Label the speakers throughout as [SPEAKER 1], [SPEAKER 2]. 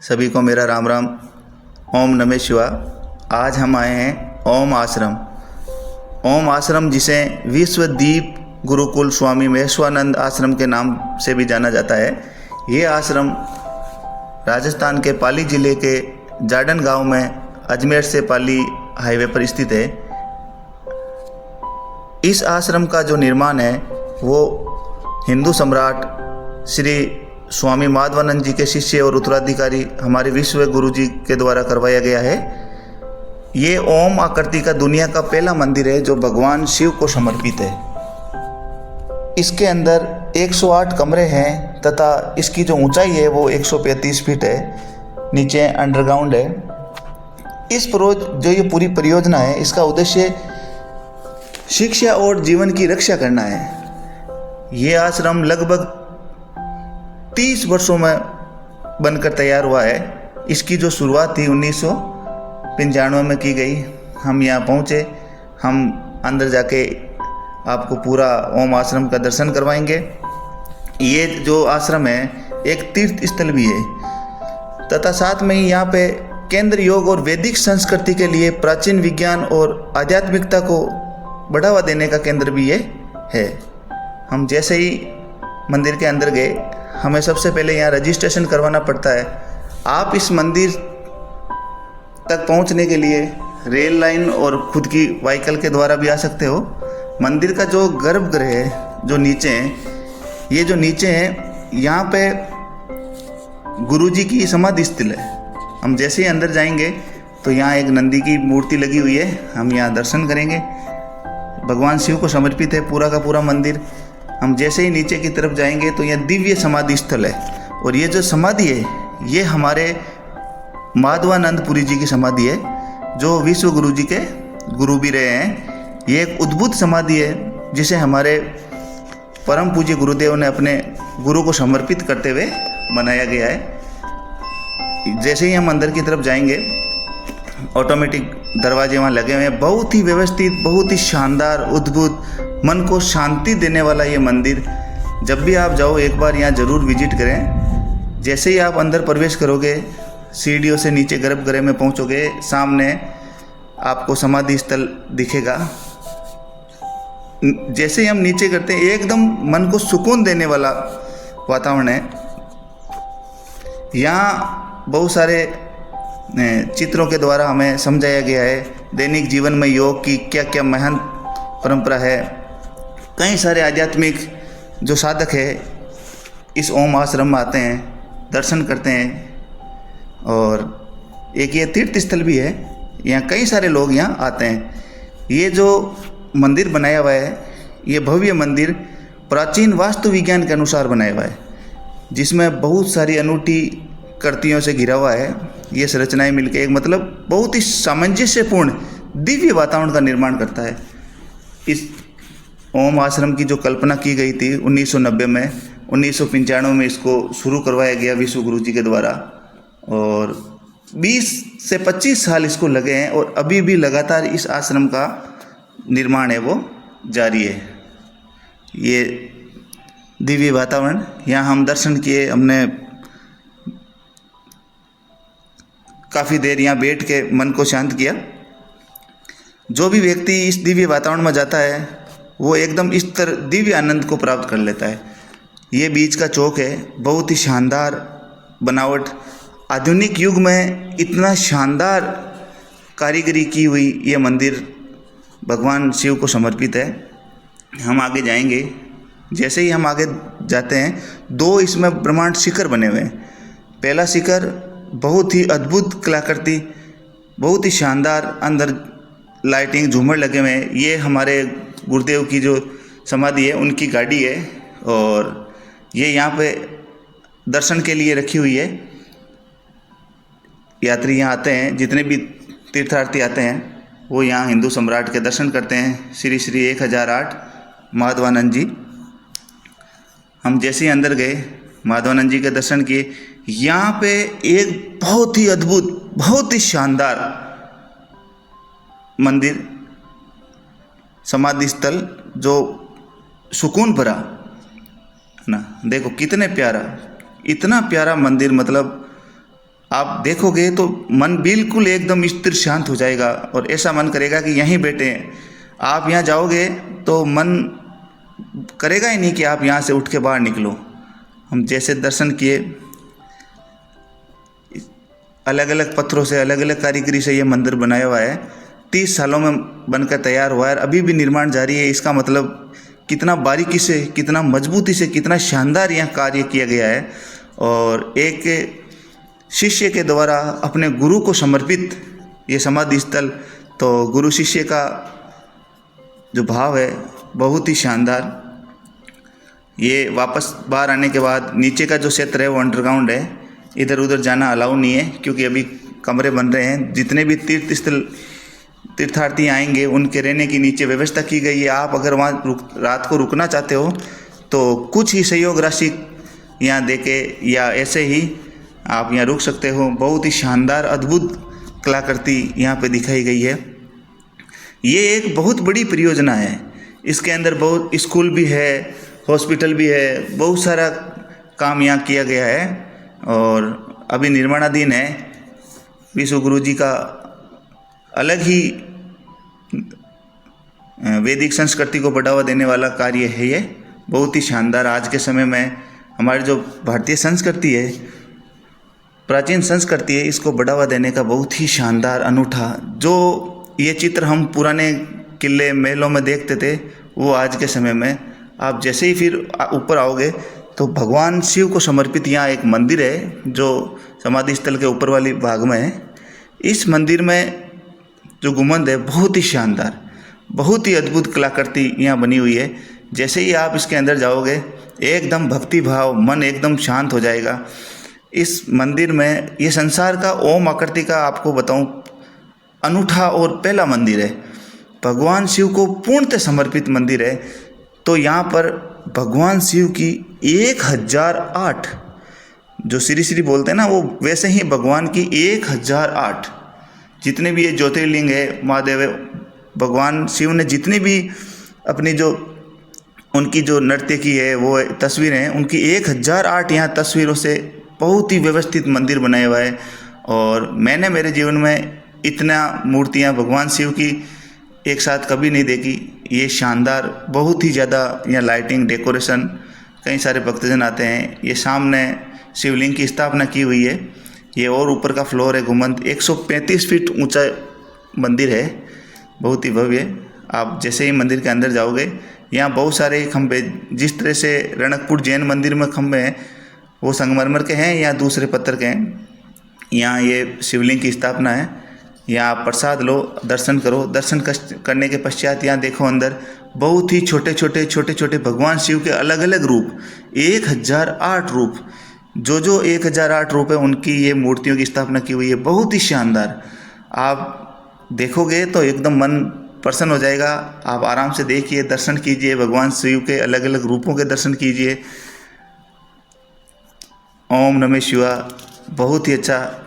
[SPEAKER 1] सभी को मेरा राम राम। ओम नमः शिवाय। आज हम आए हैं ओम आश्रम। ओम आश्रम जिसे विश्वदीप गुरुकुल स्वामी महेश्वरानंद आश्रम के नाम से भी जाना जाता है। ये आश्रम राजस्थान के पाली ज़िले के जाडन गांव में अजमेर से पाली हाईवे पर स्थित है। इस आश्रम का जो निर्माण है वो हिंदू सम्राट श्री स्वामी माधवानंद जी के शिष्य और उत्तराधिकारी हमारे विश्व गुरु जी के द्वारा करवाया गया है। ये ओम आकृति का दुनिया का पहला मंदिर है जो भगवान शिव को समर्पित है। इसके अंदर 108 कमरे हैं तथा इसकी जो ऊंचाई है वो 135 फीट है। नीचे अंडरग्राउंड है। जो ये पूरी परियोजना है इसका उद्देश्य शिक्षा और जीवन की रक्षा करना है। ये आश्रम लगभग 30 वर्षों में बनकर तैयार हुआ है। इसकी जो शुरुआत थी 1995 में की गई। हम यहाँ पहुँचे, हम अंदर जाके आपको पूरा ओम आश्रम का दर्शन करवाएंगे। ये जो आश्रम है एक तीर्थ स्थल भी है तथा साथ में ही यहाँ पे केंद्र योग और वैदिक संस्कृति के लिए प्राचीन विज्ञान और आध्यात्मिकता को बढ़ावा देने का केंद्र भी ये है। हम जैसे ही मंदिर के अंदर गए, हमें सबसे पहले यहाँ रजिस्ट्रेशन करवाना पड़ता है। आप इस मंदिर तक पहुँचने के लिए रेल लाइन और खुद की व्हीकल के द्वारा भी आ सकते हो। मंदिर का जो गर्भगृह है जो नीचे है, ये जो नीचे है यहाँ पे गुरु जी की समाधि स्थल है। हम जैसे ही अंदर जाएंगे तो यहाँ एक नंदी की मूर्ति लगी हुई है। हम यहाँ दर्शन करेंगे। भगवान शिव को समर्पित है पूरा का पूरा मंदिर। हम जैसे ही नीचे की तरफ जाएंगे तो यह दिव्य समाधि स्थल है और ये जो समाधि है ये हमारे माधवानंदपुरी जी की समाधि है जो विश्व गुरु जी के गुरु भी रहे हैं। ये एक अद्भुत समाधि है जिसे हमारे परम पूज्य गुरुदेव ने अपने गुरु को समर्पित करते हुए बनाया गया है। जैसे ही हम अंदर की तरफ जाएंगे, ऑटोमेटिक दरवाजे वहाँ लगे हुए हैं। बहुत ही व्यवस्थित, बहुत ही शानदार, अद्भुत, मन को शांति देने वाला ये मंदिर। जब भी आप जाओ एक बार यहाँ ज़रूर विजिट करें। जैसे ही आप अंदर प्रवेश करोगे, सीढ़ियों से नीचे गर्भगृह में पहुँचोगे, सामने आपको समाधि स्थल दिखेगा। जैसे ही हम नीचे करते हैं एकदम मन को सुकून देने वाला वातावरण है। यहाँ बहुत सारे चित्रों के द्वारा हमें समझाया गया है दैनिक जीवन में योग की क्या क्या महान परंपरा है। कई सारे आध्यात्मिक जो साधक है इस ओम आश्रम में आते हैं, दर्शन करते हैं और एक ये तीर्थ स्थल भी है। यहाँ कई सारे लोग यहाँ आते हैं। ये जो मंदिर बनाया हुआ है ये भव्य मंदिर प्राचीन वास्तु विज्ञान के अनुसार बनाया हुआ है जिसमें बहुत सारी अनूठी कृतियों से घिरा हुआ है। ये संरचनाएं मिलकर एक मतलब बहुत ही सामंजस्यपूर्ण दिव्य वातावरण का निर्माण करता है। इस ओम आश्रम की जो कल्पना की गई थी 1990 में, 1995 में इसको शुरू करवाया गया विश्व गुरु जी के द्वारा और 20 से 25 साल इसको लगे हैं और अभी भी लगातार इस आश्रम का निर्माण है वो जारी है। ये दिव्य वातावरण, यहाँ हम दर्शन किए। हमने काफ़ी देर यहाँ बैठ के मन को शांत किया। जो भी व्यक्ति इस दिव्य वातावरण में जाता है वो एकदम इस तरह दिव्य आनंद को प्राप्त कर लेता है। ये बीच का चौक है, बहुत ही शानदार बनावट। आधुनिक युग में इतना शानदार कारीगरी की हुई ये मंदिर भगवान शिव को समर्पित है। हम आगे जाएंगे। जैसे ही हम आगे जाते हैं, दो इसमें ब्रह्मांड शिखर बने हुए हैं। पहला शिखर बहुत ही अद्भुत कलाकृति, बहुत ही शानदार, अंदर लाइटिंग, झूमर लगे हुए हैं। ये हमारे गुरुदेव की जो समाधि है उनकी गाड़ी है और ये यहाँ पे दर्शन के लिए रखी हुई है। यात्री यहाँ आते हैं, जितने भी तीर्थार्थी आते हैं वो यहाँ हिंदू सम्राट के दर्शन करते हैं, श्री श्री 1008 माधवानंद जी। हम जैसे ही अंदर गए, माधवानंद जी के दर्शन किए। यहाँ पे एक बहुत ही अद्भुत, बहुत ही शानदार मंदिर, समाधि स्थल जो सुकून भरा ना। देखो कितने प्यारा, इतना प्यारा मंदिर, मतलब आप देखोगे तो मन बिल्कुल एकदम स्थिर शांत हो जाएगा और ऐसा मन करेगा कि यहीं बैठे हैं। आप यहाँ जाओगे तो मन करेगा ही नहीं कि आप यहाँ से उठ के बाहर निकलो। हम जैसे दर्शन किए, अलग अलग पत्थरों से, अलग अलग कारीगरी से ये मंदिर बनाया हुआ है। 30 सालों में बनकर तैयार हुआ है, अभी भी निर्माण जारी है। इसका मतलब कितना बारीकी से, कितना मजबूती से, कितना शानदार यहाँ कार्य किया गया है। और एक शिष्य के द्वारा अपने गुरु को समर्पित ये समाधि स्थल, तो गुरु शिष्य का जो भाव है बहुत ही शानदार। ये वापस बाहर आने के बाद नीचे का जो क्षेत्र है वो अंडरग्राउंड है, इधर उधर जाना अलाउ नहीं है क्योंकि अभी कमरे बन रहे हैं। जितने भी तीर्थार्थी आएंगे उनके रहने की नीचे व्यवस्था की गई है। आप अगर वहाँ रात को रुकना चाहते हो तो कुछ ही सहयोग राशि यहाँ देके या ऐसे ही आप यहाँ रुक सकते हो। बहुत ही शानदार अद्भुत कलाकृति यहाँ पे दिखाई गई है। ये एक बहुत बड़ी परियोजना है। इसके अंदर बहुत स्कूल भी है, हॉस्पिटल भी है, बहुत सारा काम यहाँ किया गया है और अभी निर्माणाधीन है। विश्व गुरु जी का अलग ही वैदिक संस्कृति को बढ़ावा देने वाला कार्य है ये, बहुत ही शानदार। आज के समय में हमारी जो भारतीय संस्कृति है, प्राचीन संस्कृति है, इसको बढ़ावा देने का बहुत ही शानदार अनूठा, जो ये चित्र हम पुराने किले महलों में देखते थे, वो आज के समय में आप जैसे ही फिर ऊपर आओगे तो भगवान शिव को समर्पित यहाँ एक मंदिर है जो समाधि स्थल के ऊपर वाली भाग में है। इस मंदिर में जो गुंबद है बहुत ही शानदार, बहुत ही अद्भुत कलाकृति यहाँ बनी हुई है। जैसे ही आप इसके अंदर जाओगे एकदम भक्ति भाव, मन एकदम शांत हो जाएगा। इस मंदिर में ये संसार का ओम आकृति का आपको बताऊं अनूठा और पहला मंदिर है। भगवान शिव को पूर्णतः समर्पित मंदिर है। तो यहाँ पर भगवान शिव की 1008 जो श्री श्री बोलते हैं ना, वो वैसे ही भगवान की 1008 जितने भी ये ज्योतिर्लिंग है, महादेव है, भगवान शिव ने जितनी भी अपनी जो उनकी जो नृत्य की है वो तस्वीरें हैं, उनकी 1008 यहाँ तस्वीरों से बहुत ही व्यवस्थित मंदिर बनाया हुआ है। और मैंने मेरे जीवन में इतना मूर्तियाँ भगवान शिव की एक साथ कभी नहीं देखी। ये शानदार, बहुत ही ज़्यादा यहाँ लाइटिंग, डेकोरेशन, कई सारे भक्तजन आते हैं। ये सामने शिवलिंग की स्थापना की हुई है। ये और ऊपर का फ्लोर है गुंबद, 135 फीट ऊंचा मंदिर है, बहुत ही भव्य। आप जैसे ही मंदिर के अंदर जाओगे यहाँ बहुत सारे खंभे, जिस तरह से रणकपुर जैन मंदिर में खंभे हैं वो संगमरमर के हैं या दूसरे पत्थर के हैं। यहाँ ये शिवलिंग की स्थापना है। यहाँ आप प्रसाद लो, दर्शन करो। दर्शन करने के पश्चात यहाँ देखो अंदर बहुत ही छोटे छोटे भगवान शिव के अलग अलग रूप, 1008 रूप, जो 1008 रूप है उनकी ये मूर्तियों की स्थापना की हुई है। बहुत ही शानदार। आप देखोगे तो एकदम मन प्रसन्न हो जाएगा। आप आराम से देखिए, दर्शन कीजिए, भगवान शिव के अलग अलग रूपों के दर्शन कीजिए। ओम नमः शिवाय। बहुत ही अच्छा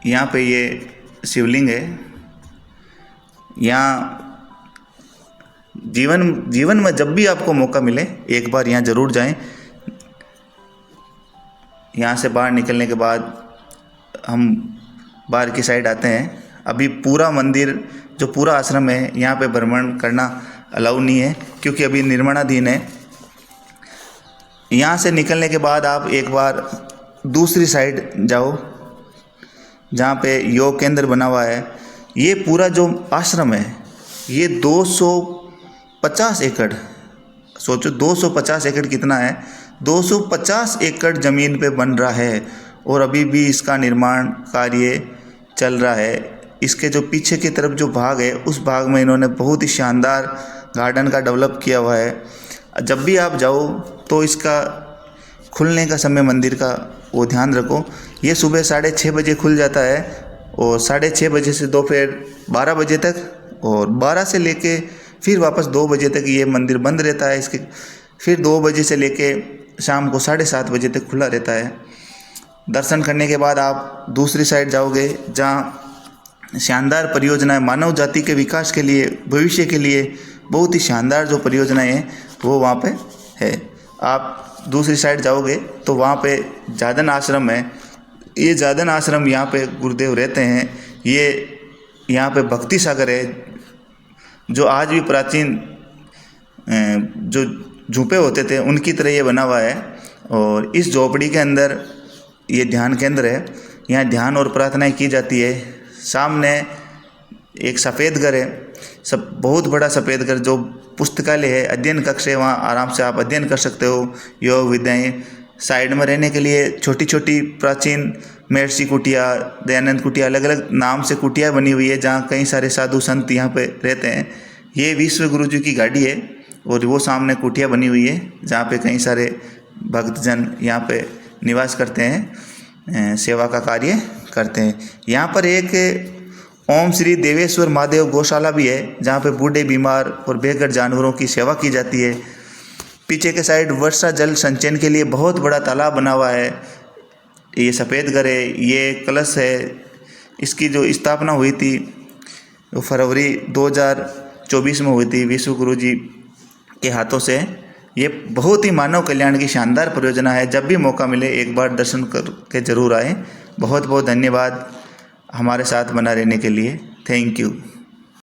[SPEAKER 1] यहाँ पे ये शिवलिंग है। यहाँ जीवन में जब भी आपको मौका मिले एक बार यहाँ ज़रूर जाएं। यहाँ से बाहर निकलने के बाद हम बाहर की साइड आते हैं। अभी पूरा मंदिर, जो पूरा आश्रम है, यहाँ पे भ्रमण करना अलाउ नहीं है क्योंकि अभी निर्माणाधीन है। यहाँ से निकलने के बाद आप एक बार दूसरी साइड जाओ जहाँ पे योग केंद्र बना हुआ है। ये पूरा जो आश्रम है ये 250 एकड़, सोचो 250 एकड़ कितना है, 250 एकड़ ज़मीन पे बन रहा है और अभी भी इसका निर्माण कार्य चल रहा है। इसके जो पीछे की तरफ जो भाग है उस भाग में इन्होंने बहुत ही शानदार गार्डन का डेवलप किया हुआ है। जब भी आप जाओ तो इसका खुलने का समय मंदिर का वो ध्यान रखो। ये सुबह 6:30 बजे खुल जाता है और 6:30 बजे से दोपहर 12 बजे तक, और 12 से लेके फिर वापस 2 बजे तक ये मंदिर बंद रहता है। इसके फिर 2 बजे से लेके शाम को 7:30 बजे तक खुला रहता है। दर्शन करने के बाद आप दूसरी साइड जाओगे जहाँ शानदार परियोजना है, मानव जाति के विकास के लिए, भविष्य के लिए बहुत ही शानदार जो परियोजनाएं हैं वो वहाँ पे है। आप दूसरी साइड जाओगे तो वहाँ पे जादन आश्रम है। ये जादन आश्रम यहाँ पे गुरुदेव रहते हैं। ये यहाँ पे भक्ति सागर है, जो आज भी प्राचीन जो झूपे होते थे उनकी तरह ये बना हुआ है। और इस झोपड़ी के अंदर ये ध्यान केंद्र है, यहाँ ध्यान और प्रार्थनाएं की जाती है। सामने एक सफ़ेद घर है, सब बहुत बड़ा सफ़ेद घर, जो पुस्तकालय है, अध्ययन कक्ष है, वहाँ आराम से आप अध्ययन कर सकते हो, योग विद्याएं। साइड में रहने के लिए छोटी छोटी प्राचीन महर्षि कुटिया, दयानंद कुटिया, अलग अलग नाम से कुटिया बनी हुई है, जहाँ कई सारे साधु संत यहाँ पे रहते हैं। ये विश्व गुरु जी की गाड़ी है और वो सामने कुटिया बनी हुई है, जहाँ पे कई सारे भक्तजन यहाँ पे निवास करते हैं, सेवा का कार्य करते हैं। यहाँ पर एक ओम श्री देवेश्वर महादेव गौशाला भी है, जहाँ पे बूढ़े, बीमार और बेघर जानवरों की सेवा की जाती है। पीछे के साइड वर्षा जल संचयन के लिए बहुत बड़ा तालाब बना हुआ है। ये सफ़ेद घर है, ये कलश है। इसकी जो स्थापना हुई थी वो फरवरी 2024 में हुई थी विश्व गुरु जी के हाथों से। ये बहुत ही मानव कल्याण की शानदार परियोजना है। जब भी मौका मिले एक बार दर्शन करके ज़रूर आएँ। बहुत बहुत धन्यवाद हमारे साथ बना रहने के लिए। Thank you.